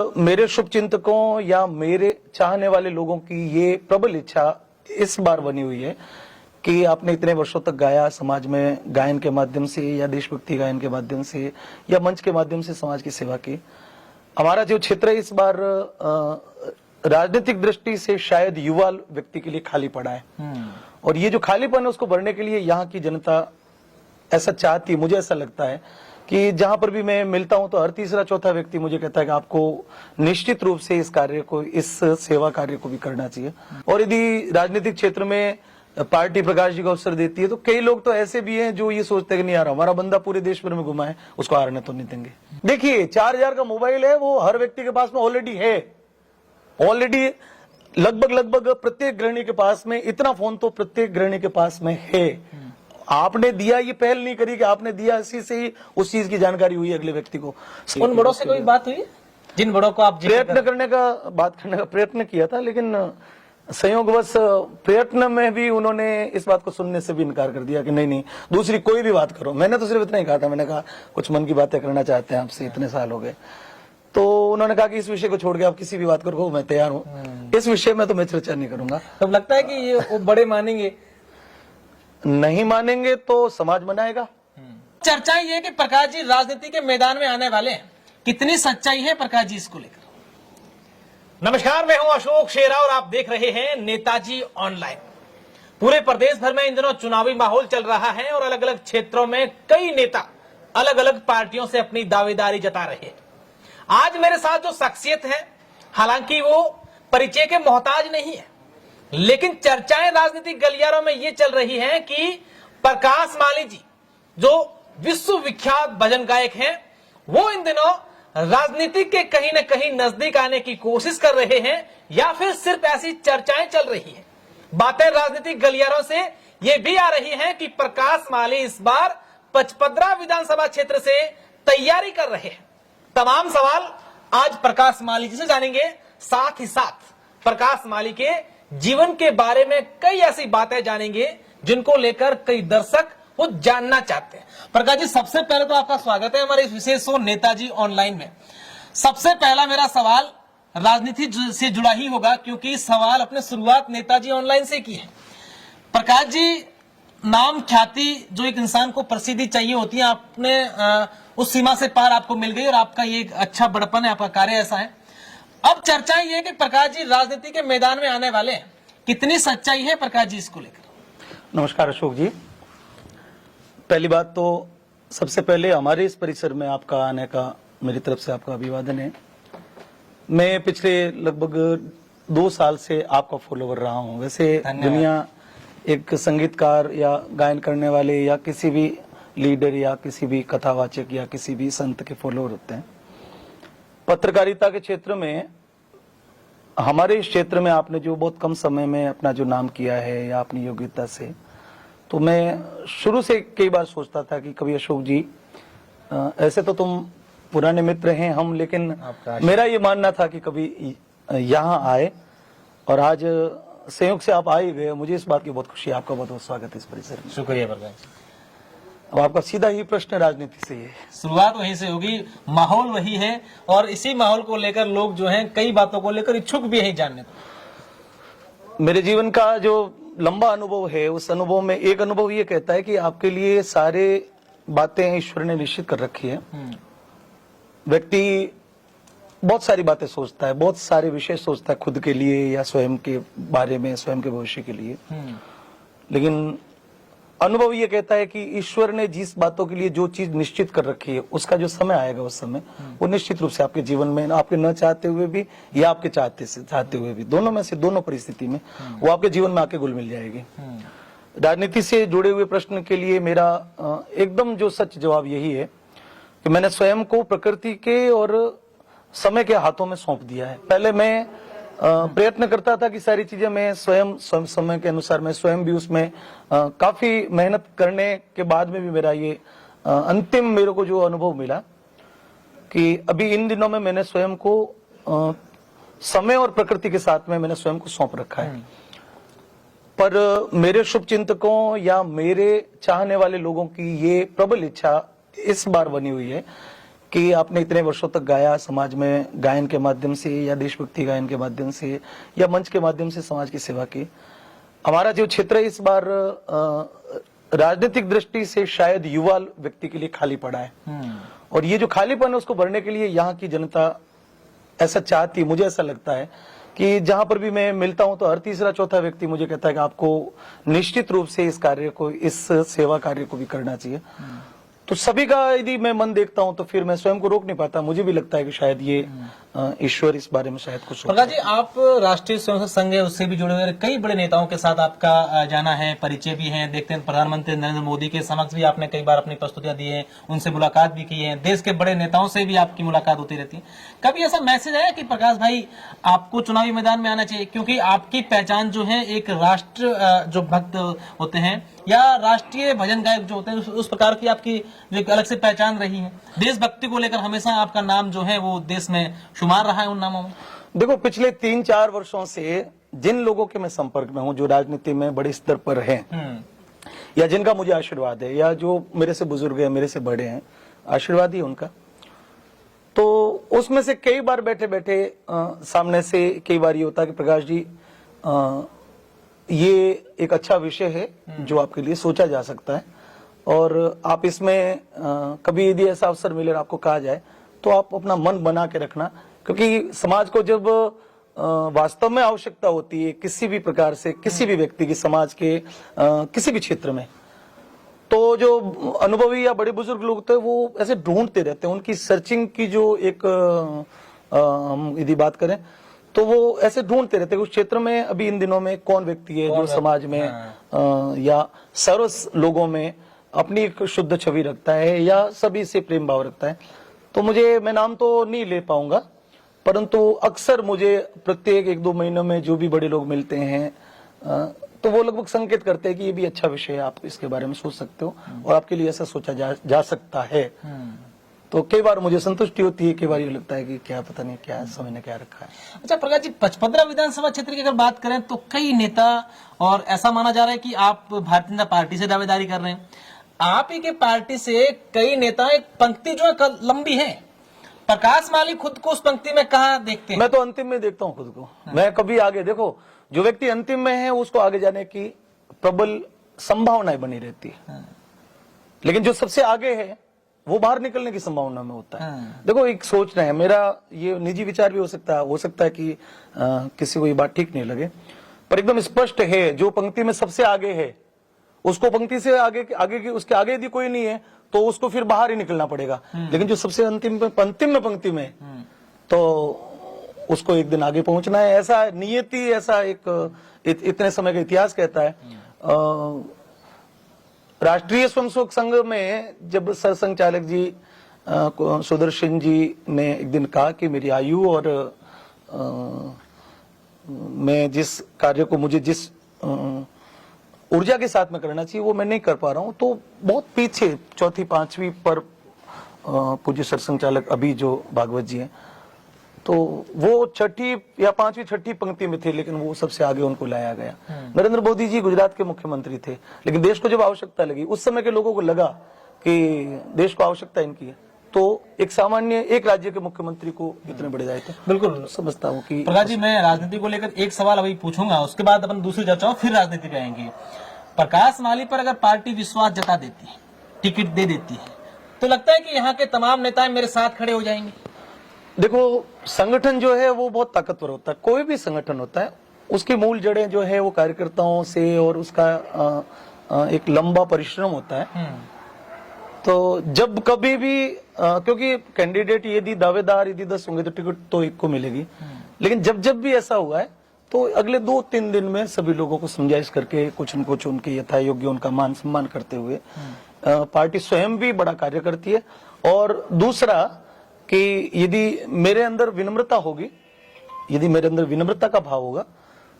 मेरे शुभचिंतकों या मेरे चाहने वाले लोगों की ये प्रबल इच्छा इस बार बनी हुई है कि आपने इतने वर्षों तक गाया, समाज में गायन के माध्यम से या देशभक्ति गायन के माध्यम से या मंच के माध्यम से समाज की सेवा की। हमारा जो क्षेत्र है इस बार राजनीतिक दृष्टि से शायद युवा व्यक्ति के लिए खाली पड़ा है और ये जो खालीपन है उसको भरने के लिए यहाँ की जनता ऐसा चाहती है। मुझे ऐसा लगता है कि जहां पर भी मैं मिलता हूं तो हर तीसरा चौथा व्यक्ति मुझे कहता है कि आपको निश्चित रूप से इस कार्य को, इस सेवा कार्य को भी करना चाहिए। और यदि राजनीतिक क्षेत्र में पार्टी प्रकाश जी को अवसर देती है तो कई लोग तो ऐसे भी हैं जो ये सोचते हैं कि नहीं यार हमारा बंदा पूरे देश भर में घुमा है, उसको हारने तो नहीं देंगे। देखिए 4000 का मोबाइल है, वो हर व्यक्ति के पास में ऑलरेडी है। ऑलरेडी लगभग प्रत्येक गृहिणी के पास में इतना फोन तो प्रत्येक गृहिणी के पास में है। आपने दिया, ये पहल नहीं करी कि आपने दिया, इसी से ही उस चीज की जानकारी हुई अगले व्यक्ति को। उन बड़ों से कोई बात हुई जिन बड़ों को आप प्रयत्न करने का, बात करने का प्रयत्न किया था, लेकिन संयोगवश प्रयत्न में भी उन्होंने इस बात को सुनने से भी इनकार कर दिया कि नहीं दूसरी कोई भी बात करो। मैंने तो सिर्फ इतना ही कहा था, मैंने कहा कुछ मन की बातें करना चाहते हैं आपसे, इतने साल हो गए। तो उन्होंने कहा कि इस विषय को छोड़ के आप किसी भी बात करो, मैं तैयार हूँ, इस विषय में तो मैं चर्चा नहीं करूंगा। तब लगता है कि ये बड़े मानेंगे? नहीं मानेंगे तो समाज मनाएगा। चर्चा ये है कि प्रकाश जी राजनीति के मैदान में आने वाले हैं, कितनी सच्चाई है प्रकाश जी इसको लेकर? नमस्कार, मैं हूं अशोक शेरा और आप देख रहे हैं नेताजी ऑनलाइन। पूरे प्रदेश भर में इन दिनों चुनावी माहौल चल रहा है और अलग अलग क्षेत्रों में कई नेता अलग अलग पार्टियों से अपनी दावेदारी जता रहे हैं। आज मेरे साथ जो शख्सियत है, हालांकि वो परिचय के मोहताज नहीं है, लेकिन चर्चाएं राजनीतिक गलियारों में ये चल रही हैं कि प्रकाश माली जी जो विश्वविख्यात भजन गायक हैं, वो इन दिनों राजनीति के कहीं न कहीं नजदीक आने की कोशिश कर रहे हैं, या फिर सिर्फ ऐसी चर्चाएं चल रही हैं। बातें राजनीतिक गलियारों से ये भी आ रही हैं कि प्रकाश माली इस बार पचपदरा विधानसभा क्षेत्र से तैयारी कर रहे हैं। तमाम सवाल आज प्रकाश माली जी से जानेंगे, साथ ही साथ प्रकाश माली के जीवन के बारे में कई ऐसी बातें जानेंगे जिनको लेकर कई दर्शक वो जानना चाहते हैं। प्रकाश जी, सबसे पहले तो आपका स्वागत है हमारे इस विशेष शो नेताजी ऑनलाइन में। सबसे पहला मेरा सवाल राजनीति से जुड़ा ही होगा, क्योंकि सवाल अपने शुरुआत नेताजी ऑनलाइन से की है। प्रकाश जी, नाम ख्याति जो एक इंसान को प्रसिद्धि चाहिए होती है, आपने उस सीमा से पार आपको मिल गई और आपका ये एक अच्छा बड़पन है, आपका कार्य ऐसा है। अब चर्चा ये है कि प्रकाश जी राजनीति के मैदान में आने वाले हैं, कितनी सच्चाई है प्रकाश जी इसको लेकर? नमस्कार अशोक जी, पहली बात तो सबसे पहले हमारे इस परिसर में आपका आने का मेरी तरफ से आपका अभिवादन है। मैं पिछले लगभग 2 साल से आपका फॉलोवर रहा हूं। वैसे दुनिया एक संगीतकार या गायन करने वाले या किसी भी लीडर या किसी भी कथावाचक या किसी भी संत के फॉलोवर होते हैं। पत्रकारिता के क्षेत्र में, हमारे इस क्षेत्र में आपने जो बहुत कम समय में अपना जो नाम किया है या अपनी योग्यता से, तो मैं शुरू से कई बार सोचता था कि कभी अशोक जी, ऐसे तो तुम पुराने मित्र हैं हम, लेकिन मेरा ये मानना था कि कभी यहाँ आए, और आज संयोग से आप आ ही गए। मुझे इस बात की बहुत खुशी है। आपका बहुत बहुत स्वागत है इस परिसर में। शुक्रिया प्रकाश जी। अब आपका सीधा ही प्रश्न राजनीति से ही है। शुरुआत वहीं से होगी, माहौल वही है और इसी माहौल को लेकर लोग जो हैं कई बातों को लेकर इच्छुक भी हैं जानने को। मेरे जीवन का जो लंबा अनुभव है, उस अनुभव में एक अनुभव ये कहता है कि आपके लिए सारे बातें ईश्वर ने निश्चित कर रखी है। व्यक्ति बहुत सारी बातें सोचता है, बहुत सारे विषय सोचता है खुद के लिए या स्वयं के बारे में, स्वयं के भविष्य के लिए, लेकिन अनुभव ये कहता है कि ईश्वर ने जिस बातों के लिए जो चीज निश्चित कर रखी है, उसका जो समय आएगा उस समय वो निश्चित रूप से आपके जीवन में, आपके न चाहते हुए भी या आपके चाहते हुए भी, दोनों में से दोनों परिस्थिति में वो आपके जीवन में आके घुल मिल जाएगी। राजनीति से जुड़े हुए प्रश्न के लिए मेरा एकदम जो सच जवाब यही है कि मैंने स्वयं को प्रकृति के और समय के हाथों में सौंप दिया है। पहले मैं प्रयत्न करता था कि सारी चीजें मैं स्वयं समय के अनुसार मैं स्वयं भी उसमें काफी मेहनत करने के बाद में भी मेरा ये अंतिम मेरे को जो अनुभव मिला कि अभी इन दिनों में मैंने स्वयं को समय और प्रकृति के साथ में मैंने स्वयं को सौंप रखा है। पर मेरे शुभचिंतकों या मेरे चाहने वाले लोगों की ये प्रबल इच्छा इस बार बनी हुई है कि आपने इतने वर्षों तक गाया, समाज में गायन के माध्यम से या देशभक्ति गायन के माध्यम से या मंच के माध्यम से समाज की सेवा की। हमारा जो क्षेत्र है इस बार राजनीतिक दृष्टि से शायद युवा व्यक्ति के लिए खाली पड़ा है, और ये जो खालीपन है उसको भरने के लिए यहाँ की जनता ऐसा चाहती है। मुझे ऐसा लगता है कि जहां पर भी मैं मिलता हूं तो हर तीसरा चौथा व्यक्ति मुझे कहता है कि आपको निश्चित रूप से इस कार्य को, इस सेवा कार्य को भी करना चाहिए। तो सभी का यदि मैं मन देखता हूं तो फिर मैं स्वयं को रोक नहीं पाता। मुझे भी लगता है कि शायद ये ईश्वर इस बारे में शायद कुछ सोचता है। प्रकाश जी, आप राष्ट्रीय स्वयंसेवक संघ है उससे भी जुड़े हुए कई बड़े नेताओं के साथ आपका जाना है, परिचय भी है। देखते हैं प्रधानमंत्री नरेंद्र मोदी के समक्ष भी आपने कई बार अपनी प्रस्तुतियां दी है, उनसे मुलाकात भी की है, देश के बड़े नेताओं से भी आपकी मुलाकात होती रहती है। कभी ऐसा मैसेज आया कि प्रकाश भाई आपको चुनावी मैदान में आना चाहिए, क्योंकि आपकी पहचान जो है एक राष्ट्र जो भक्त होते हैं या राष्ट्रीय भजन गायक जो होते हैं उस प्रकार की आपकी जो एक अलग से पहचान रही है। देशभक्ति को लेकर हमेशा आपका नाम जो है वो देश में शुमार रहा है उन नामों में। देखो, पिछले 3-4 वर्षों से जिन लोगों के मैं संपर्क में हूं, जो राजनीति में बड़े स्तर पर हैं या जिनका मुझे आशीर्वाद है या जो मेरे से बुजुर्ग है, मेरे से बड़े हैं, आशीर्वाद ही उनका, तो उसमें से कई बार बैठे बैठे सामने से कई बार ये होता है कि प्रकाश जी ये एक अच्छा विषय है जो आपके लिए सोचा जा सकता है, और आप इसमें कभी यदि ऐसा अवसर मिले और आपको कहा जाए तो आप अपना मन बना के रखना, क्योंकि समाज को जब वास्तव में आवश्यकता होती है किसी भी प्रकार से, किसी भी व्यक्ति की, समाज के किसी भी क्षेत्र में, तो जो अनुभवी या बड़े बुजुर्ग लोग थे वो ऐसे ढूंढते रहते हैं। उनकी सर्चिंग की जो एक हम यदि बात करें तो वो ऐसे ढूंढते रहते हैं उस क्षेत्र में अभी इन दिनों में कौन व्यक्ति है जो समाज में या सर्व लोगों में अपनी एक शुद्ध छवि रखता है या सभी से प्रेम भाव रखता है। तो मैं नाम तो नहीं ले पाऊंगा, परंतु अक्सर मुझे प्रत्येक 1-2 महीनों में जो भी बड़े लोग मिलते हैं तो वो लगभग संकेत करते हैं कि ये भी अच्छा विषय है, आप इसके बारे में सोच सकते हो और आपके लिए ऐसा सोचा जा सकता है। तो कई बार मुझे संतुष्टि होती है, कई बार ये लगता है कि क्या पता नहीं क्या समय ने क्या रखा है। अच्छा प्रकाश जी, 55 विधानसभा क्षेत्र की अगर बात करें तो कई नेता, और ऐसा माना जा रहा है कि आप भारतीय जनता पार्टी से दावेदारी कर रहे हैं, आप ही के पार्टी से कई नेता, एक पंक्ति जो है लंबी है, प्रकाश माली खुद को उस पंक्ति में कहाँ देखते हैं? मैं तो अंतिम में देखता हूँ खुद को। मैं कभी आगे, देखो जो व्यक्ति अंतिम में है उसको आगे जाने की प्रबल संभावनाएं बनी रहती है, लेकिन जो सबसे आगे है वो बाहर निकलने की संभावना में होता है। देखो, एक सोचना है, मेरा ये निजी विचार भी हो सकता है कि किसी को ये बात ठीक नहीं लगे, पर एकदम स्पष्ट है जो पंक्ति में सबसे आगे है उसको पंक्ति से आगे की उसके आगे यदि कोई नहीं है तो उसको फिर बाहर ही निकलना पड़ेगा। लेकिन जो सबसे अंतिम में पंक्ति में तो उसको एक दिन आगे पहुंचना है। ऐसा नियति, ऐसा एक इतने समय का इतिहास कहता है। राष्ट्रीय स्वयंसेवक संघ में जब सरसंघचालक जी सुदर्शन जी ने एक दिन कहा कि मेरी आयु और मैं जिस कार्य को मुझे जिस ऊर्जा के साथ में करना चाहिए वो मैं नहीं कर पा रहा हूं, तो बहुत पीछे 4th 5वीं पर पूज्य सरसंघचालक अभी जो भागवत जी हैं, तो वो 6ठी या 5वीं 6ठी पंक्ति में थे, लेकिन वो सबसे आगे उनको लाया गया। नरेंद्र मोदी जी गुजरात के मुख्यमंत्री थे, लेकिन देश को जब आवश्यकता लगी, उस समय के लोगों को लगा कि देश को आवश्यकता इनकी है, तो एक सामान्य एक राज्य के मुख्यमंत्री को इतने बड़े दायित्व। बिल्कुल समझता हूँ कि प्रकाश जी, मैं राजनीति को लेकर एक सवाल अभी पूछूंगा, उसके बाद अपन दूसरी चर्चा फिर राजनीति पे आएंगे। प्रकाश माली पर अगर पार्टी विश्वास जता देती है, टिकट दे देती है, तो लगता है कि यहाँ के तमाम नेता मेरे साथ खड़े हो जाएंगे? देखो, संगठन जो है वो बहुत ताकतवर होता है, कोई भी संगठन होता है, उसकी मूल जड़ें जो है वो कार्यकर्ताओं से और उसका एक लंबा परिश्रम होता है। तो जब कभी भी क्योंकि कैंडिडेट यदि दावेदार यदि 10 होंगे तो टिकट तो एक को मिलेगी, लेकिन जब भी ऐसा हुआ है तो अगले 2-3 दिन में सभी लोगों को समझाइश करके कुछ न कुछ उनके यथा योग्य उनका मान सम्मान करते हुए पार्टी स्वयं भी बड़ा कार्य करती है। और दूसरा कि यदि मेरे अंदर विनम्रता होगी, यदि मेरे अंदर विनम्रता का भाव होगा,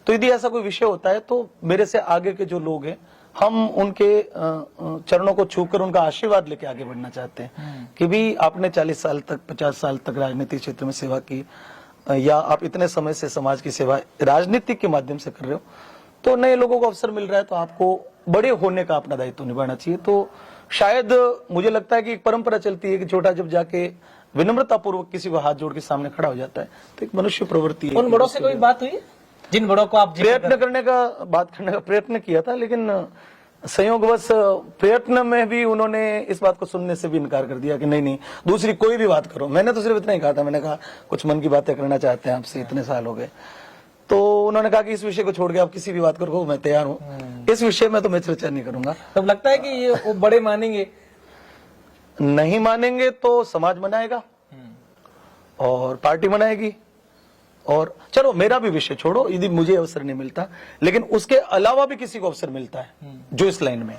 तो यदि ऐसा कोई विषय होता है तो मेरे से आगे के जो लोग हैं हम उनके चरणों को छूकर उनका आशीर्वाद लेके आगे बढ़ना चाहते हैं कि भी आपने 40 साल तक 50 साल तक राजनीतिक क्षेत्र में सेवा की या आप इतने समय से समाज की सेवा राजनीतिक के माध्यम से कर रहे हो, तो नए लोगों को अवसर मिल रहा है तो आपको बड़े होने का अपना दायित्व निभाना चाहिए। तो शायद मुझे लगता है कि एक परंपरा चलती है कि छोटा जब जाके विनम्रता पूर्वक किसी को हाथ जोड़ के सामने खड़ा हो जाता है, तो एक मनुष्य प्रवृत्ति है। उन बड़ों से कोई बात हुई है जिन बड़ों को आप प्रयत्न करने का बात करने का प्रयत्न किया था, लेकिन संयोगवश प्रयत्न में भी उन्होंने इस बात को सुनने से भी इनकार कर दिया कि नहीं नहीं दूसरी कोई भी बात करो। मैंने तो सिर्फ इतना ही कहा था, मैंने कहा कुछ मन की बातें करना चाहते हैं आपसे, इतने साल हो गए। तो उन्होंने कहा कि इस विषय को छोड़ के आप किसी भी बात करो, मैं तैयार हूँ, इस विषय में तो मैं चर्चा नहीं करूंगा। तब लगता है कि ये वो बड़े मानेंगे? नहीं मानेंगे तो समाज मनाएगा और पार्टी मनाएगी, और चलो मेरा भी विषय छोड़ो, यदि मुझे अवसर नहीं मिलता, लेकिन उसके अलावा भी किसी को अवसर मिलता है जो इस लाइन में,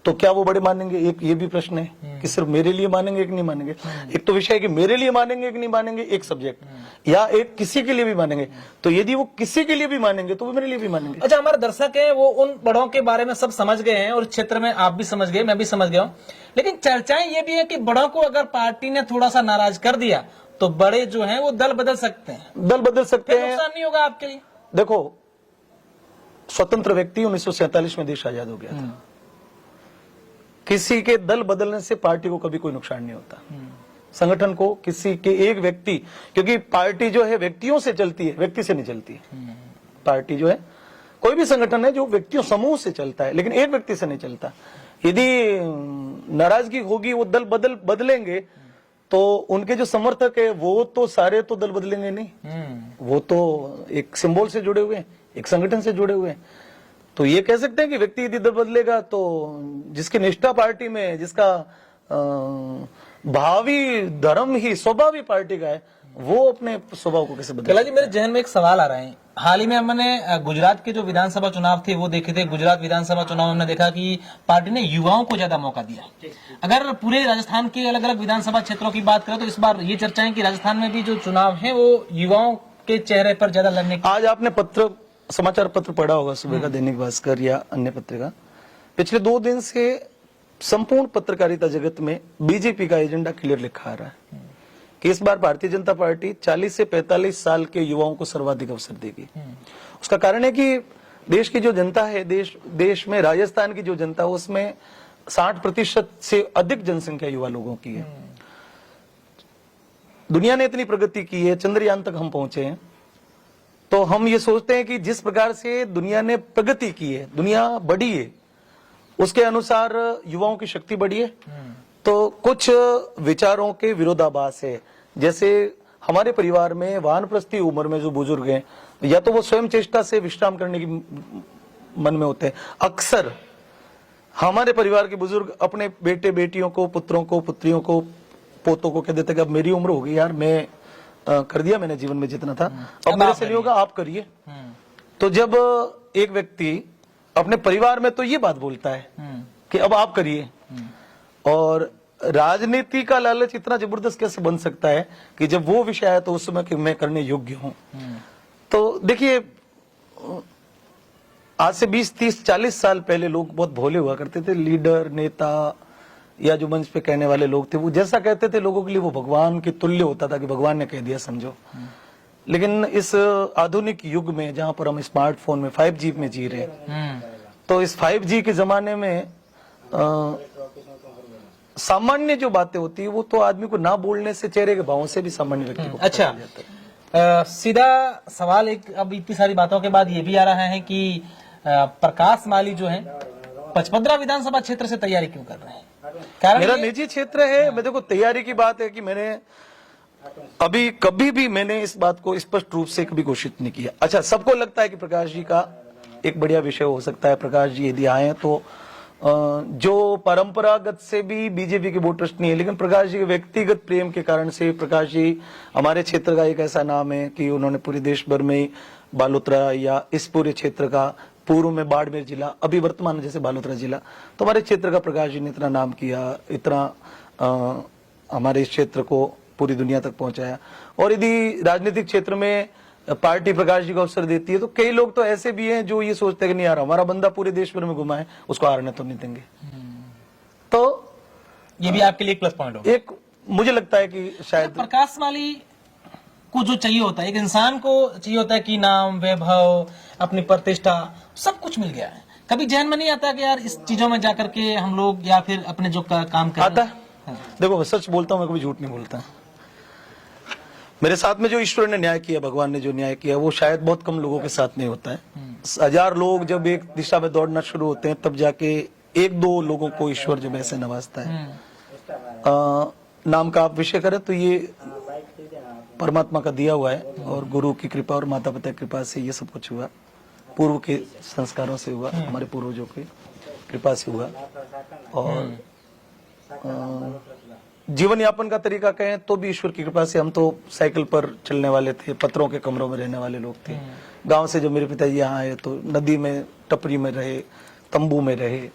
तो क्या वो बड़े मानेंगे? एक ये भी प्रश्न है कि सिर्फ मेरे लिए मानेंगे कि नहीं मानेंगे। एक तो विषय है कि मेरे लिए मानेंगे कि नहीं मानेंगे, एक सब्जेक्ट, या एक किसी के लिए भी मानेंगे। तो यदि वो किसी के लिए भी मानेंगे तो वो मेरे लिए भी मानेंगे। अच्छा, हमारे दर्शक हैं वो उन बड़ों के बारे में सब समझ गए हैं, और इस क्षेत्र में आप भी समझ गए, मैं भी समझ गया हूँ, लेकिन चर्चाएं ये भी है कि बड़ों को अगर पार्टी ने थोड़ा सा नाराज कर दिया तो बड़े जो हैं वो दल बदल सकते हैं। दल बदल सकते फिर हैं। नुकसान नहीं होगा आपके लिए? देखो, स्वतंत्र व्यक्ति 1947 में देश आजाद हो गया था, किसी के दल बदलने से पार्टी को कभी कोई नुकसान नहीं होता। संगठन को किसी के एक व्यक्ति, क्योंकि पार्टी जो है व्यक्तियों से चलती है, व्यक्ति से नहीं चलती है। पार्टी जो है, कोई भी संगठन है जो व्यक्तियों समूह से चलता है, लेकिन एक व्यक्ति से नहीं चलता। यदि नाराजगी होगी, वो दल बदलेंगे, तो उनके जो समर्थक है वो तो सारे तो दल बदलेंगे नहीं, वो तो एक सिंबल से जुड़े हुए हैं, एक संगठन से जुड़े हुए हैं। तो ये कह सकते हैं कि व्यक्ति यदि दल बदलेगा तो जिसकी निष्ठा पार्टी में है, जिसका भावी धर्म ही स्वभाव ही पार्टी का है, वो अपने स्वभाव को कैसे बदले? कला जी, मेरे जहन में एक सवाल आ रहा है। हाल ही में हमने गुजरात के जो विधानसभा चुनाव थे वो देखे थे। गुजरात विधानसभा चुनाव में हमने देखा कि पार्टी ने युवाओं को ज्यादा मौका दिया। अगर पूरे राजस्थान के अलग अलग विधानसभा क्षेत्रों की बात करें तो इस बार ये चर्चा है कि राजस्थान में भी जो चुनाव है वो युवाओं के चेहरे पर ज्यादा लड़ने की। आज आपने समाचार पत्र पढ़ा होगा सुबह का, दैनिक भास्कर या अन्य पत्रिका। पिछले 2 दिन से संपूर्ण पत्रकारिता जगत में बीजेपी का एजेंडा क्लियर लिखा आ रहा है कि इस बार भारतीय जनता पार्टी 40 से 45 साल के युवाओं को सर्वाधिक अवसर देगी। उसका कारण है कि देश की जो जनता है, देश में राजस्थान की जो जनता है, उसमें 60% से अधिक जनसंख्या युवा लोगों की है। दुनिया ने इतनी प्रगति की है, चंद्रयान तक हम पहुंचे हैं, तो हम ये सोचते हैं कि जिस प्रकार से दुनिया ने प्रगति की है, दुनिया बढ़ी है, उसके अनुसार युवाओं की शक्ति बढ़ी है। तो कुछ विचारों के विरोधाभास है। जैसे हमारे परिवार में वानप्रस्थी उम्र में जो बुजुर्ग हैं, या तो वो स्वयं चेष्टा से विश्राम करने की मन में होते हैं। अक्सर हमारे परिवार के बुजुर्ग अपने बेटे बेटियों को, पुत्रों को, पुत्रियों को, पोतों को कह देते कि अब मेरी उम्र हो गई यार, मैं कर दिया मैंने जीवन में जितना था, अब मेरे से नहीं होगा, आप करिए। तो जब एक व्यक्ति अपने परिवार में तो ये बात बोलता है कि अब आप करिए, और राजनीति का लालच इतना जबरदस्त कैसे बन सकता है कि जब वो विषय आया तो उस समय कि मैं करने योग्य हूं। तो देखिए, आज से 20, 30, 40 साल पहले लोग बहुत भोले हुआ करते थे। लीडर, नेता या जो मंच पे कहने वाले लोग थे, वो जैसा कहते थे लोगों के लिए वो भगवान के तुल्य होता था कि भगवान ने कह दिया समझो। लेकिन इस आधुनिक युग में जहां पर हम स्मार्टफोन में 5G में जी रहे हैं, तो इस 5G के जमाने में सामान्य जो बातें होती है वो तो आदमी को ना बोलने से, चेहरे के भावों से भी सामान्य व्यक्ति को अच्छा, सीधा सवाल एक, अब इतनी सारी बातों के बाद ये भी आ रहा है कि प्रकाश माली जो है पचपदरा विधानसभा क्षेत्र से तैयारी क्यों कर रहे हैं? कारण मेरा निजी क्षेत्र है। मैं देखो, तैयारी की बात है कि मैंने अभी कभी भी मैंने इस बात को स्पष्ट रूप से कभी घोषित नहीं किया। अच्छा, सबको लगता है कि प्रकाश जी का एक बढ़िया विषय हो सकता है, प्रकाश जी यदि आए तो जो परंपरागत से भी बीजेपी के वोटर्स नहीं है, लेकिन प्रकाश जी के व्यक्तिगत प्रेम के कारण से, प्रकाश जी हमारे क्षेत्र का एक ऐसा नाम है कि उन्होंने पूरे देश भर में बालोतरा या इस पूरे क्षेत्र का, पूर्व में बाड़मेर जिला, अभी वर्तमान जैसे बालोतरा जिला, तो हमारे क्षेत्र का प्रकाश जी ने इतना नाम किया, इतना हमारे इस क्षेत्र को पूरी दुनिया तक पहुंचाया। और यदि राजनीतिक क्षेत्र में पार्टी प्रकाश जी को अवसर देती है तो कई लोग तो ऐसे भी हैं जो ये सोचते हैं कि नहीं यार, हमारा बंदा पूरे देश भर में घुमा है, उसको हारने तो नहीं देंगे। तो ये भी आपके लिए एक प्लस पॉइंट होगा। एक मुझे लगता है कि शायद प्रकाश माली को जो चाहिए होता है, एक इंसान को चाहिए होता है कि नाम, वैभव, अपनी प्रतिष्ठा, सब कुछ मिल गया है। कभी जहन में नहीं आता कि यार इस चीजों में जाकर के हम लोग या फिर अपने जो काम कर आता है, देखो, सच बोलता हूं, मैं कभी झूठ नहीं बोलता। मेरे साथ में जो ईश्वर ने न्याय किया, भगवान ने जो न्याय किया, वो शायद बहुत कम लोगों के साथ नहीं होता है। 1000 लोग जब एक दिशा में दौड़ना शुरू होते हैं, तब जाके 1-2 लोगों को ईश्वर जब ऐसे नवाजता है। नाम का आप विषय करें तो ये परमात्मा का दिया हुआ है, और गुरु की कृपा और माता पिता की कृपा से ये सब कुछ हुआ। पूर्व के संस्कारों से हुआ, हमारे पूर्वजों की कृपा से हुआ। और जीवन यापन का तरीका कहें तो भी ईश्वर की कृपा से। हम तो साइकिल पर चलने वाले थे, पत्थरों के कमरों में रहने वाले लोग थे। गांव से जब मेरे पिताजी यहाँ आए तो नदी में, टपरी में रहे, तंबू में रहे।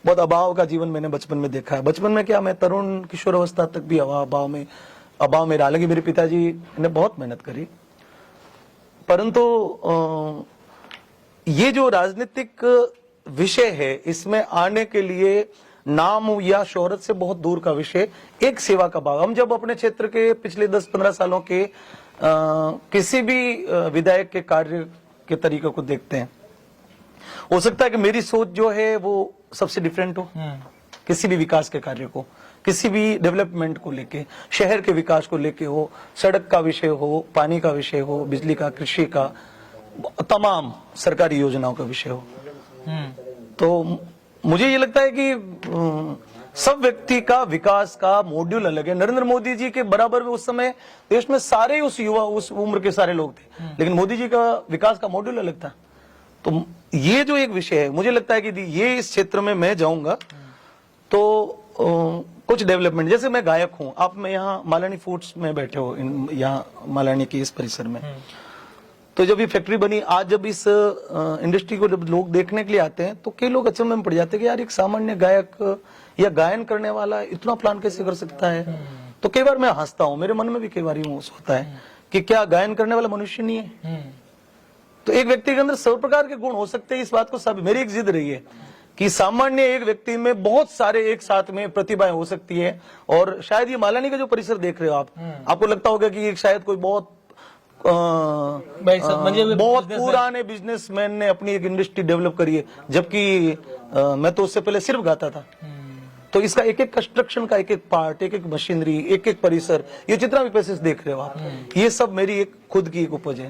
बहुत अभाव का जीवन मैंने बचपन में देखा है। बचपन में क्या, मैं तरुण किशोर अवस्था तक भी अभाव में रहा। हालांकि मेरे पिताजी ने बहुत मेहनत करी, परंतु ये जो राजनीतिक विषय है, इसमें आने के लिए नाम या शोहरत से बहुत दूर का विषय, एक सेवा का भाव। हम जब अपने क्षेत्र के पिछले 10-15 सालों के किसी भी विधायक के कार्य के तरीके को देखते हैं, हो सकता है कि मेरी सोच जो है वो सबसे डिफरेंट हो। किसी भी विकास के कार्य को, किसी भी डेवलपमेंट को लेके, शहर के विकास को लेके हो, सड़क का विषय हो, पानी का विषय हो, बिजली का, कृषि का, तमाम सरकारी योजनाओं का विषय हो, तो मुझे ये लगता है कि सब व्यक्ति का विकास का मॉड्यूल अलग है। नरेंद्र मोदी जी के बराबर में उस समय देश में सारे उस उम्र के सारे लोग थे, लेकिन मोदी जी का विकास का मॉड्यूल अलग था। तो ये जो एक विषय है, मुझे लगता है कि ये इस क्षेत्र में मैं जाऊंगा तो कुछ डेवलपमेंट, जैसे मैं गायक हूं, आप मैं यहाँ मालानी फूड्स में बैठे हो, यहाँ मालानी के इस परिसर में, तो जब ये फैक्ट्री बनी, आज जब इस इंडस्ट्री को जब लोग देखने के लिए आते हैं तो कई लोग अचंभे में पड़ जाते हैं कि यार एक सामान्य गायक या गायन करने वाला इतना प्लान कैसे कर सकता है। तो कई बार मैं हंसता हूं, मेरे मन में भी कई बार यूं होता है कि क्या गायन करने वाला मनुष्य नहीं है। तो एक व्यक्ति के अंदर सब प्रकार के गुण हो सकते हैं, इस बात को सब, मेरी एक जिद रही है कि सामान्य एक व्यक्ति में बहुत सारे एक साथ में प्रतिभाएं हो सकती है। और शायद ये मालानी का जो परिसर देख रहे हो आप, आपको लगता होगा कि शायद कोई बहुत पुराने बिजनेसमैन ने अपनी एक इंडस्ट्री डेवलप करी है, जबकि मैं तो उससे पहले सिर्फ गाता था। तो इसका एक एक कंस्ट्रक्शन का एक एक पार्ट, एक एक मशीनरी, एक एक परिसर, ये जितना भी पैसेज देख रहे हो आप, ये सब मेरी एक खुद की एक उपज है।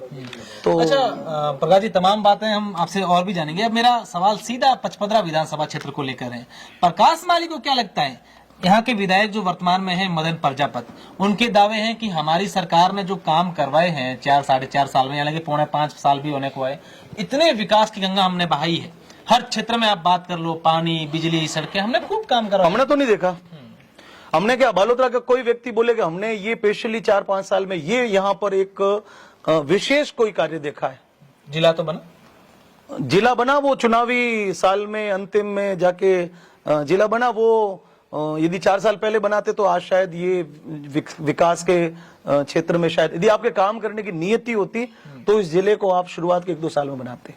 तो अच्छा प्रकाश जी, तमाम बातें हम आपसे और भी जानेंगे। अब मेरा सवाल सीधा पचपदरा विधानसभा क्षेत्र को लेकर है। प्रकाश माली को क्या लगता है, यहाँ के विधायक जो वर्तमान में है मदन प्रजापति, उनके दावे हैं कि हमारी सरकार ने जो काम करवाए हैं 4-4.5 साल में, हालांकि 4.5 साल भी होने को है, इतने विकास की गंगा हमने बहाई है। हर क्षेत्र में आप बात कर लो, पानी, बिजली, सड़कें, हमने खूब काम करा। हमने तो नहीं देखा, हमने क्या, बालोतरा का कोई व्यक्ति बोलेगा हमने ये स्पेशली 4-5 साल में ये यहाँ पर एक विशेष कोई कार्य देखा है। जिला तो बना, जिला बना, वो चुनावी साल में अंतिम में जाके जिला बना। वो यदि 4 साल पहले बनाते तो आज शायद ये विकास के क्षेत्र में, शायद यदि आपके काम करने की नियति होती तो इस जिले को आप शुरुआत के 1-2 साल में बनाते।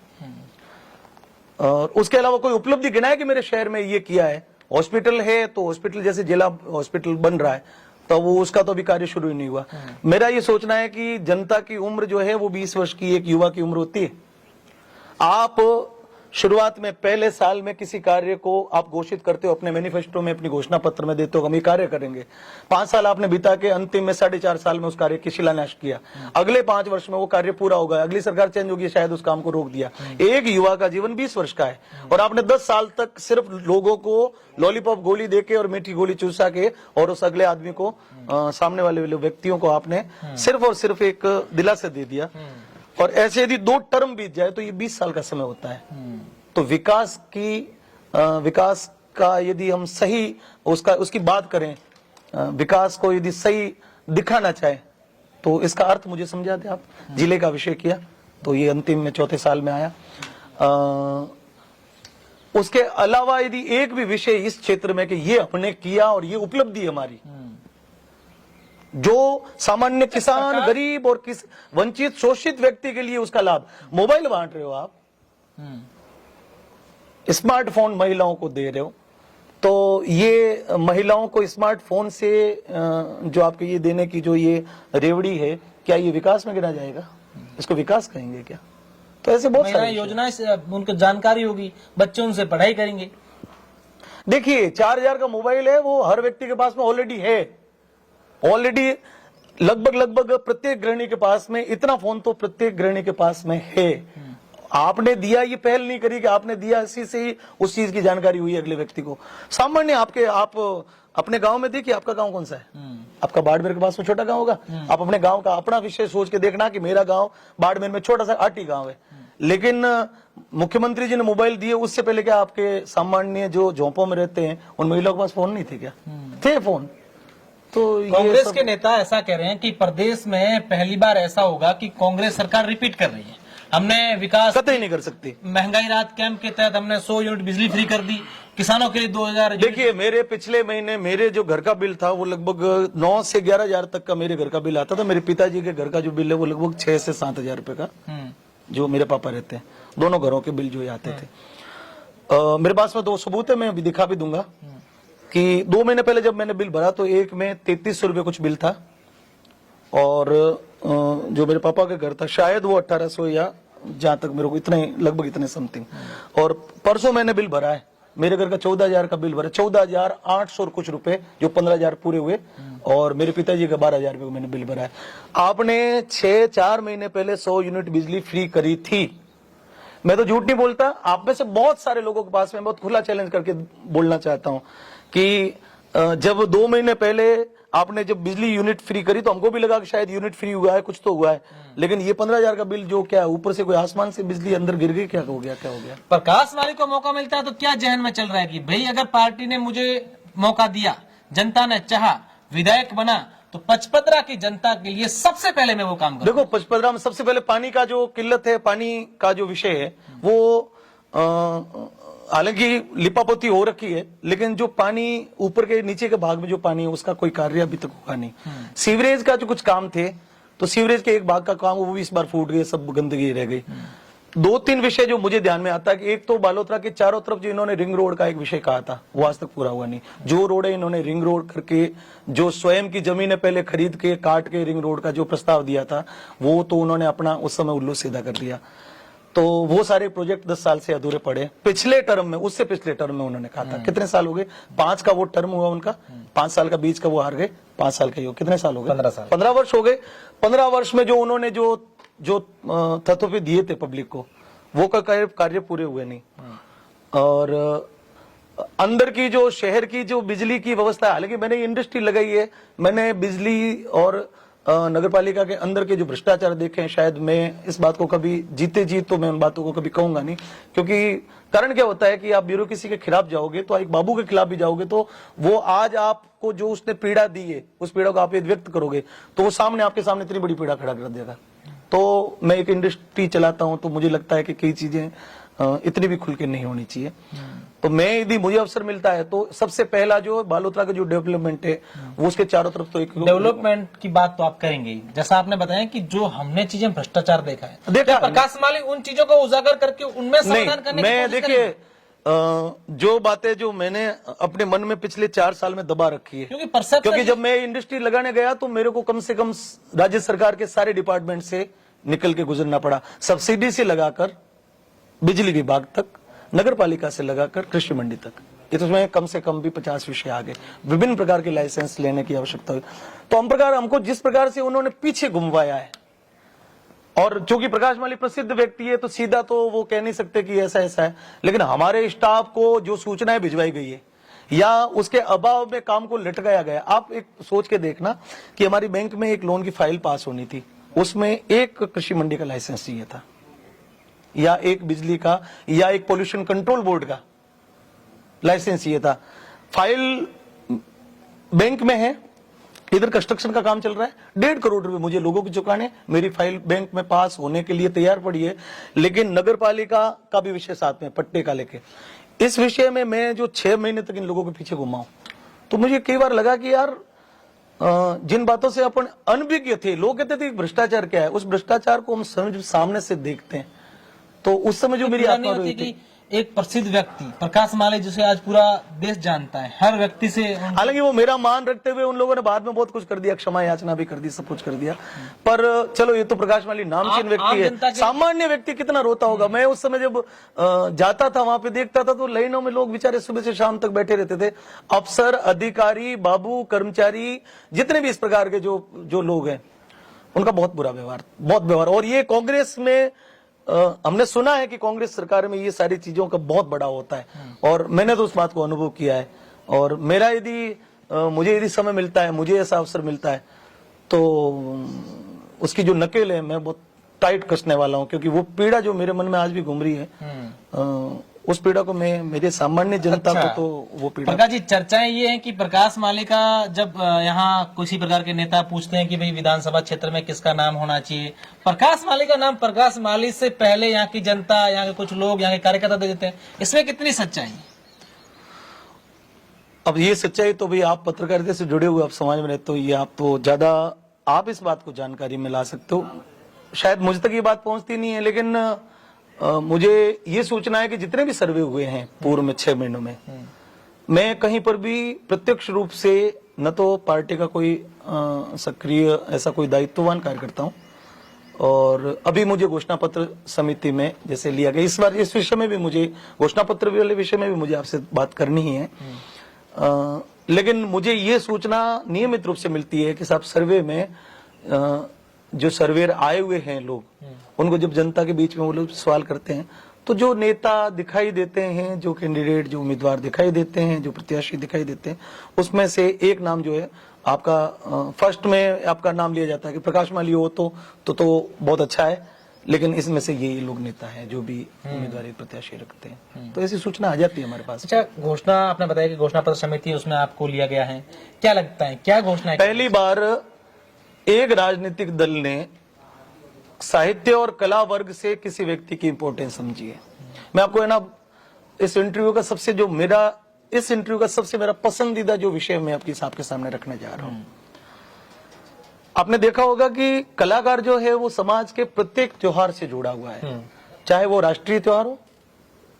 और उसके अलावा कोई उपलब्धि गिनाए कि मेरे शहर में ये किया है। हॉस्पिटल है तो हॉस्पिटल जैसे जिला हॉस्पिटल बन रहा है, तो वो उसका तो अभी कार्य शुरू ही नहीं हुआ। मेरा ये सोचना है कि जनता की उम्र जो है वो 20 वर्ष की एक युवा की उम्र होती है। आप शुरुआत में पहले साल में किसी कार्य को आप घोषित करते हो, अपने मैनिफेस्टो में, अपनी घोषणा पत्र में देते हो हम ये कार्य करेंगे। 5 साल आपने बिता के अंतिम में 4.5 साल में उस कार्य की शिलान्यास किया। अगले 5 वर्ष में वो कार्य पूरा होगा, अगली सरकार चेंज होगी, शायद उस काम को रोक दिया। एक युवा का जीवन 20 वर्ष का है और आपने 10 साल तक सिर्फ लोगों को लॉलीपॉप गोली देके और मीठी गोली चूसा के और उस अगले आदमी को, सामने वाले व्यक्तियों को आपने सिर्फ और सिर्फ एक दिलासा दे दिया। और ऐसे यदि 2 टर्म बीत जाए तो ये 20 साल का समय होता है। तो विकास का यदि हम सही उसकी बात करें, विकास को यदि सही दिखाना चाहे तो इसका अर्थ मुझे समझा दे आप। जिले का विषय किया तो ये अंतिम में 4थे साल में आया। उसके अलावा यदि एक भी विषय इस क्षेत्र में कि ये हमने किया और ये उपलब्धि हमारी, जो सामान्य किसान, गरीब और वंचित शोषित व्यक्ति के लिए उसका लाभ, मोबाइल बांट रहे हो आप, स्मार्टफोन महिलाओं को दे रहे हो, तो ये महिलाओं को स्मार्टफोन से जो आपके ये देने की जो ये रेवड़ी है, क्या ये विकास में गिना जाएगा? इसको विकास कहेंगे क्या? तो ऐसे बहुत सारी योजनाएं उनको जानकारी होगी, बच्चे उनसे पढ़ाई करेंगे। देखिए 4,000 का मोबाइल है, वो हर व्यक्ति के पास में ऑलरेडी है। ऑलरेडी लगभग प्रत्येक गृहिणी के पास में इतना फोन तो प्रत्येक गृहिणी के पास में है। आपने दिया, ये पहल नहीं करी कि आपने दिया, इसी से ही उस चीज की जानकारी हुई अगले व्यक्ति को। सामान्य आप अपने गांव में देखिए, आपका गांव कौन सा है? आपका बाड़मेर के पास में छोटा गांव होगा। आप अपने गांव का अपना विषय सोच के देखना कि मेरा गांव बाड़मेर में छोटा सा आटी गांव है, लेकिन मुख्यमंत्री जी ने मोबाइल दिए उससे पहले क्या आपके सामान्य जो झोंपों में रहते हैं उन महिलाओं के पास फोन नहीं थे क्या? थे फोन। तो कांग्रेस के नेता ऐसा कह रहे हैं कि प्रदेश में पहली बार ऐसा होगा कि कांग्रेस सरकार रिपीट कर रही है। हमने विकास कतई नहीं कर सकती। महंगाई राहत कैंप के तहत हमने 100 यूनिट बिजली फ्री कर दी, किसानों के लिए 2000। देखिए मेरे पिछले महीने मेरे जो घर का बिल था वो लगभग 9 से 11,000 तक का मेरे घर का बिल आता था। मेरे पिताजी के घर का जो बिल है वो लगभग 6 से 7,000 रुपए का, जो मेरे पापा रहते हैं, दोनों घरों के बिल जो आते थे। मेरे पास में 2 सबूत है, मैं अभी दिखा भी दूंगा कि 2 महीने पहले जब मैंने बिल भरा तो एक में 3300 रुपए कुछ बिल था, और जो मेरे पापा का घर था शायद वो 1800 या जहां तक मेरे को इतने लगभग इतने समथिंग। और परसों मैंने बिल भरा है, मेरे घर का 14,000 का बिल भरा, 14,800 कुछ रुपए, जो 15,000 पूरे हुए, और मेरे पिताजी का 12,000 रुपए मैंने बिल भरा है। आपने 4 महीने पहले 100 यूनिट बिजली फ्री करी थी। मैं तो झूठ नहीं बोलता, आप में से बहुत सारे लोगों के पास में बहुत खुला चैलेंज करके बोलना चाहता हूं कि जब 2 महीने पहले आपने जब बिजली यूनिट फ्री करी तो हमको भी लगा कि शायद यूनिट फ्री हुआ है, कुछ तो हुआ है, लेकिन ये 15,000 का बिल जो क्या ऊपर से कोई आसमान से बिजली अंदर गिर गई, क्या हो गया? प्रकाश वाली को मौका मिलता है तो क्या जहन में चल रहा है कि भाई अगर पार्टी ने मुझे मौका दिया, जनता ने चाहा, विधायक बना, तो पचपदरा की जनता के लिए सबसे पहले मैं वो काम करूं। देखो पचपदरा में सबसे पहले पानी का जो किल्लत है, पानी का जो विषय है वो हालांकि लिपापोती हो रखी है, लेकिन जो पानी ऊपर के नीचे के भाग में जो पानी है उसका कोई कार्य अभी तक हुआ नहीं। सीवरेज का जो कुछ काम थे तो सीवरेज के एक भाग का काम वो भी इस बार फूट गए, सब गंदगी रह गई। 2-3 विषय जो मुझे ध्यान में आता है कि एक तो बालोतरा के चारों तरफ जो इन्होंने रिंग रोड का एक विषय कहा था वो आज तक पूरा हुआ नहीं। जो रोड है इन्होंने रिंग रोड करके, जो स्वयं की जमीनें पहले खरीद के काट के रिंग रोड का जो प्रस्ताव दिया था वो तो उन्होंने अपना उस समय उल्लू सीधा कर दिया। तो वो सारे प्रोजेक्ट 10 साल से अधूरे पड़े। पिछले टर्म में, उससे पिछले टर्म में उन्होंने कहा था, कितने साल हो गए? 5 का वो टर्म हुआ उनका, 5 साल का बीच का वो हार गए, 5 साल का कितने साल हो गए? 15 साल, 15 वर्ष हो गए। 15 वर्ष में जो उन्होंने जो तत्व पे दिए थे पब्लिक को, वो का कार्य पूरे हुए नहीं। और अंदर की जो शहर की जो बिजली की व्यवस्था है, हालांकि मैंने इंडस्ट्री लगाई है, मैंने बिजली और नगर पालिका के अंदर के जो भ्रष्टाचार देखे हैं, शायद मैं इस बात को कभी जीते जी तो मैं उन बातों को कभी कहूंगा नहीं, क्योंकि कारण क्या होता है कि आप ब्यूरोक्रेसी के खिलाफ जाओगे तो एक बाबू के खिलाफ भी जाओगे तो वो आज आपको जो उसने पीड़ा दी है उस पीड़ा को आप व्यक्त करोगे तो वो सामने आपके सामने इतनी बड़ी पीड़ा खड़ा कर देगा। तो मैं एक इंडस्ट्री चलाता हूं तो मुझे लगता है कि कई चीजें इतनी भी खुल के नहीं होनी चाहिए। तो मैं यदि मुझे अवसर मिलता है तो सबसे पहला जो बालोतरा का जो डेवलपमेंट है वो उसके चारों तरफ तो एक डेवलपमेंट की बात तो आप करेंगे, जैसा आपने बताया कि जो हमने चीजें भ्रष्टाचार देखा है, क्या प्रकाश माली उन चीजों को उजागर करके उनमें समाधान करने की मैं कोशिश देखिए जो बातें जो मैंने अपने मन में पिछले 4 साल में दबा रखी है, क्योंकि जब मैं इंडस्ट्री लगाने गया तो मेरे को कम से कम राज्य सरकार के सारे डिपार्टमेंट से निकल के गुजरना पड़ा, सब्सिडी से लगाकर बिजली विभाग तक, नगर पालिका से लगाकर कृषि मंडी तक। इसमें कम से कम भी 50 विषय आ गए, विभिन्न प्रकार के लाइसेंस लेने की आवश्यकता हुई। तो हमको जिस प्रकार से उन्होंने पीछे घुमवाया है, और चूंकि प्रकाश माली प्रसिद्ध व्यक्ति है तो सीधा तो वो कह नहीं सकते कि ऐसा ऐसा है, लेकिन हमारे स्टाफ को जो सूचनाएं भिजवाई गई है या उसके अभाव में काम को लटकाया गया। आप एक सोच के देखना कि हमारी बैंक में एक लोन की फाइल पास होनी थी, उसमें एक कृषि मंडी का लाइसेंस चाहिए था, या एक बिजली का, या एक पोल्यूशन कंट्रोल बोर्ड का लाइसेंस चाहिए था। फाइल बैंक में है, इधर कंस्ट्रक्शन का काम चल रहा है, 1.5 करोड़ रुपए मुझे लोगों की चुकाने, मेरी फाइल बैंक में पास होने के लिए तैयार पड़ी है, लेकिन नगर पालिका का भी विषय साथ में पट्टे का लेके। इस विषय में मैं जो 6 महीने तक इन लोगों के पीछे घुमा हूं, तो मुझे कई बार लगा कि यार जिन बातों से अपन अनभिज्ञ थे, लोग कहते थे भ्रष्टाचार क्या है, उस भ्रष्टाचार को हम सामने से देखते हैं। तो उस समय जो मेरी आत्मा रोई थी, एक प्रसिद्ध व्यक्ति प्रकाश माले, जिसे आज पूरा देश जानता है, हर व्यक्ति से हालांकि वो मेरा मान रखते हुए उन लोगों ने बाद में बहुत कुछ कर दिया, क्षमा याचना भी कर दी, सब कुछ कर दिया। पर चलो, ये तो प्रकाश माली नामचीन व्यक्ति है, सामान्य व्यक्ति कितना रोता होगा। मैं उस समय जब जाता था वहां पे देखता था तो लाइनों में लोग बेचारे सुबह से शाम तक बैठे रहते थे, अफसर, अधिकारी, बाबू, कर्मचारी, जितने भी इस प्रकार के जो लोग हैं, उनका बहुत बुरा व्यवहार, बहुत व्यवहार। और ये कांग्रेस में हमने सुना है कि कांग्रेस सरकार में ये सारी चीजों का बहुत बड़ा होता है, और मैंने तो उस बात को अनुभव किया है। और मेरा मुझे यदि समय मिलता है, मुझे ऐसा अवसर मिलता है, तो उसकी जो नकेल है मैं बहुत टाइट कसने वाला हूं, क्योंकि वो पीड़ा जो मेरे मन में आज भी घूम रही है, उस पीड़ा को मैं, मेरे सामान्य जनता को तो वो पीड़ा। प्रकाश जी, चर्चाएं ये हैं कि प्रकाश माले का जब यहाँ किसी प्रकार के नेता पूछते हैं कि भाई विधानसभा क्षेत्र में किसका नाम होना चाहिए, प्रकाश माले का नाम प्रकाश माली से पहले यहाँ की जनता, यहाँ के कुछ लोग, यहाँ के कार्यकर्ता दे देते हैं। इसमें कितनी सच्चाई है? अब ये सच्चाई तो भाई आप पत्रकारिता से जुड़े हुए, आप समाज में रहते हो, ये आप तो ज्यादा आप इस बात को जानकारी में ला सकते हो। शायद मुझ तक ये बात पहुंचती नहीं है, लेकिन मुझे ये सूचना है कि जितने भी सर्वे हुए हैं पूर्व में 6 महीनों में, मैं कहीं पर भी प्रत्यक्ष रूप से न तो पार्टी का कोई सक्रिय ऐसा कोई दायित्ववान कार्यकर्ता हूं, और अभी मुझे घोषणा पत्र समिति में जैसे लिया गया, इस बार इस विषय में भी मुझे, घोषणा पत्र वाले विषय में भी मुझे आपसे बात करनी ही है। लेकिन मुझे ये सूचना नियमित रूप से मिलती है कि साहब सर्वे में जो सर्वेयर आए हुए हैं लोग, उनको जब जनता के बीच में वो लोग सवाल करते हैं, तो जो नेता दिखाई देते हैं, जो कैंडिडेट, जो उम्मीदवार दिखाई देते हैं, जो प्रत्याशी दिखाई देते हैं, उसमें से एक नाम जो है आपका फर्स्ट में आपका नाम लिया जाता है कि प्रकाश माली हो तो बहुत अच्छा है, लेकिन इसमें से ये लोग नेता हैं जो भी उम्मीदवारी प्रत्याशी रखते हैं। तो ऐसी सूचना आ जाती है हमारे पास। अच्छा, घोषणा आपने बताया कि घोषणा पत्र समिति, उसमें आपको लिया गया है, क्या लगता है क्या घोषणा है? पहली बार एक राजनीतिक दल ने साहित्य और कला वर्ग से किसी व्यक्ति की इंपॉर्टेंस समझी है। मैं आपको है ना, इस इंटरव्यू का सबसे मेरा पसंदीदा जो विषय मैं आपके सामने रखने जा रहा हूं। आपने देखा होगा कि कलाकार जो है वो समाज के प्रत्येक त्योहार से जुड़ा हुआ है, चाहे वो राष्ट्रीय त्योहार हो,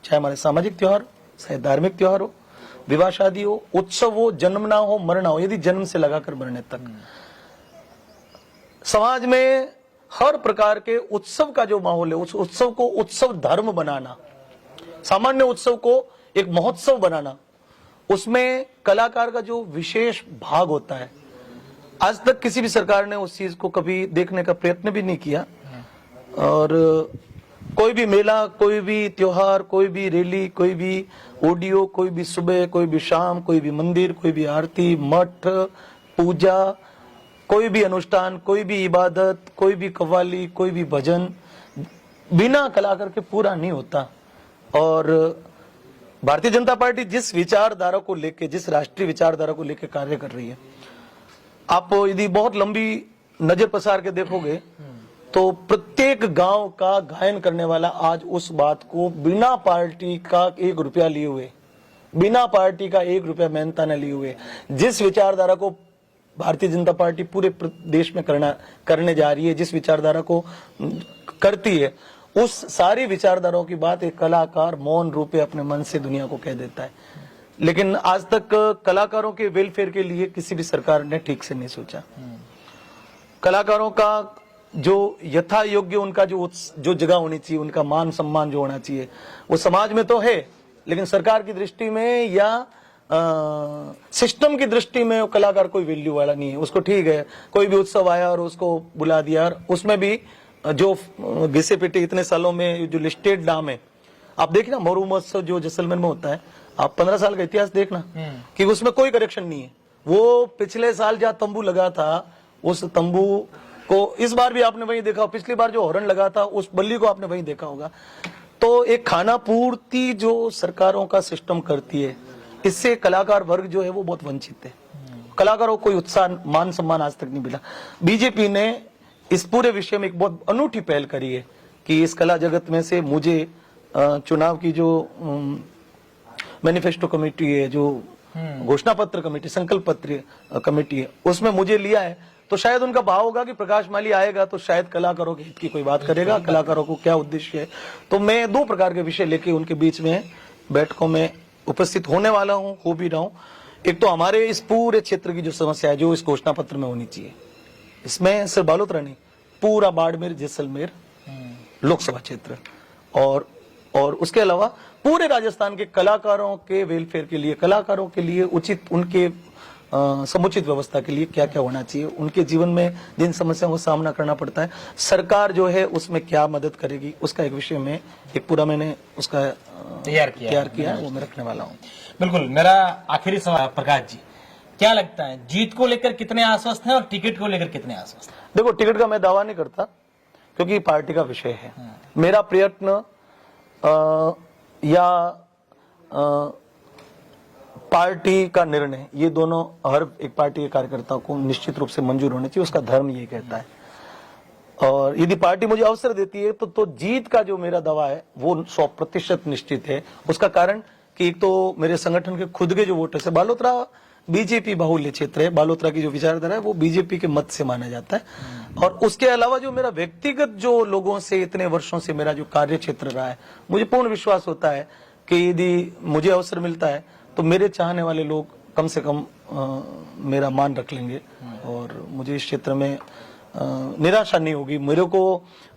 चाहे हमारे सामाजिक त्योहार हो, चाहे धार्मिक त्योहार हो, विवाह शादी हो, उत्सव हो, जन्मना हो, मरना हो, यदि जन्म से लगाकर मरने तक समाज में हर प्रकार के उत्सव का जो माहौल है, उस उत्सव को उत्सव धर्म बनाना, सामान्य उत्सव को एक महोत्सव बनाना, उसमें कलाकार का जो विशेष भाग होता है, आज तक किसी भी सरकार ने उस चीज को कभी देखने का प्रयत्न भी नहीं किया। और कोई भी मेला, कोई भी त्योहार, कोई भी रैली, कोई भी ऑडियो, कोई भी सुबह, कोई भी शाम, कोई भी मंदिर, कोई भी आरती, मठ, पूजा, कोई भी अनुष्ठान, कोई भी इबादत, कोई भी कव्वाली, कोई भी भजन बिना कलाकार के पूरा नहीं होता। और भारतीय जनता पार्टी जिस विचारधारा को लेकर, जिस राष्ट्रीय विचारधारा को लेकर कार्य कर रही है, आप यदि बहुत लंबी नजर पसार के देखोगे तो प्रत्येक गांव का गायन करने वाला आज उस बात को बिना पार्टी का 1 रुपया लिए हुए, बिना पार्टी का 1 रुपया मेहनता न लिए हुए, जिस विचारधारा को भारतीय जनता पार्टी पूरे देश में करने जा रही है, जिस विचारधारा को करती है, उस सारी विचारधाराओं की बात एक कलाकार मौन रूपे अपने मन से दुनिया को कह देता है। लेकिन आज तक कलाकारों के वेलफेयर के लिए किसी भी सरकार ने ठीक से नहीं सोचा। कलाकारों का जो यथा योग्य उनका जो जगह होनी चाहिए, उनका मान सम्मान जो होना चाहिए, वो समाज में तो है, लेकिन सरकार की दृष्टि में या सिस्टम की दृष्टि में वो कलाकार कोई वैल्यू वाला नहीं है। उसको ठीक है, कोई भी उत्सव आया और उसको बुला दिया, और उसमें भी जो घिसे पिटे इतने सालों में जो लिस्टेड नाम है, आप देखना मरु महोत्सव जो जैसलमेर में होता है, आप 15 साल का इतिहास देखना कि उसमें कोई करेक्शन नहीं है। वो पिछले साल जहाँ तंबू लगा था, उस तंबू को इस बार भी आपने वहीं देखा, पिछली बार जो हॉर्न लगा था उस बल्ली को आपने वहीं देखा होगा। तो एक खाना पूर्ति जो सरकारों का सिस्टम करती है, इससे कलाकार वर्ग जो है वो बहुत वंचित है। कलाकारों को कोई उत्साह, मान सम्मान आज तक नहीं मिला। बीजेपी ने इस पूरे विषय में एक बहुत अनूठी पहल करी है कि इस कला जगत में से मुझे चुनाव की जो मैनिफेस्टो कमेटी है, जो घोषणा पत्र कमेटी, संकल्प पत्र कमेटी है, उसमें मुझे लिया है। तो शायद उनका भाव होगा कि प्रकाश माली आएगा तो शायद कलाकारों के हित की कोई बात करेगा, कलाकारों को क्या उद्देश्य है। तो मैं 2 प्रकार के विषय लेके उनके बीच में बैठकों में उपस्थित होने वाला हूं, हो भी रहा हूं। एक तो हमारे इस पूरे क्षेत्र की जो समस्या है, जो इस घोषणा पत्र में होनी चाहिए, इसमें सिर्फ बालोतरा नहीं, पूरा बाड़मेर जैसलमेर लोकसभा क्षेत्र और उसके अलावा पूरे राजस्थान के कलाकारों के वेलफेयर के लिए, कलाकारों के लिए उचित उनके समुचित व्यवस्था के लिए क्या क्या होना चाहिए, उनके जीवन में जिन समस्याओं का सामना करना पड़ता है, सरकार जो है उसमें क्या मदद करेगी, उसका एक विषय में एक पूरा मैंने उसका तैयार किया है, वो मैं रखने वाला हूँ। बिल्कुल। मेरा आखिरी सवाल प्रकाश जी, क्या लगता है जीत को लेकर कितने आश्वस्त हैं और टिकट को लेकर कितने आश्वस्त हैं? देखो, टिकट का मैं दावा नहीं करता क्योंकि पार्टी का विषय है। मेरा प्रयत्न या पार्टी का निर्णय, ये दोनों हर एक पार्टी के कार्यकर्ता को निश्चित रूप से मंजूर होने चाहिए, उसका धर्म ये कहता है। और यदि पार्टी मुझे अवसर देती है तो जीत का जो मेरा दावा है वो 100% निश्चित है। उसका कारण कि एक तो मेरे संगठन के खुद के जो वोटर्स है, बालोतरा बीजेपी बाहुल्य क्षेत्र है, बालोतरा की जो विचारधारा है वो बीजेपी के मत से माना जाता है। और उसके अलावा जो मेरा व्यक्तिगत जो लोगों से इतने वर्षों से मेरा जो कार्य क्षेत्र रहा है, मुझे पूर्ण विश्वास होता है कि यदि मुझे अवसर मिलता है तो मेरे चाहने वाले लोग कम से कम मेरा मान रख लेंगे और मुझे इस क्षेत्र में निराशा नहीं होगी, मेरे को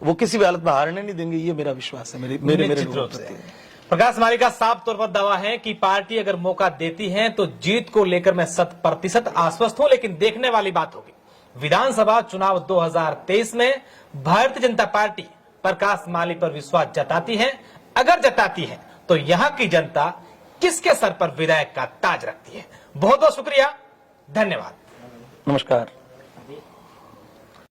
वो किसी भी हालत में हारने नहीं देंगे, ये मेरा विश्वास है मेरे लोगों पे। प्रकाश माली का साफ तौर पर दावा है कि पार्टी अगर मौका देती है तो जीत को लेकर मैं 100% आश्वस्त हूं, लेकिन देखने वाली बात होगी विधानसभा चुनाव 2023 में भारतीय जनता पार्टी प्रकाश माली पर विश्वास जताती है। अगर जताती है तो यहां की जनता किसके सर पर विधायक का ताज रखती है। बहुत बहुत शुक्रिया, धन्यवाद, नमस्कार।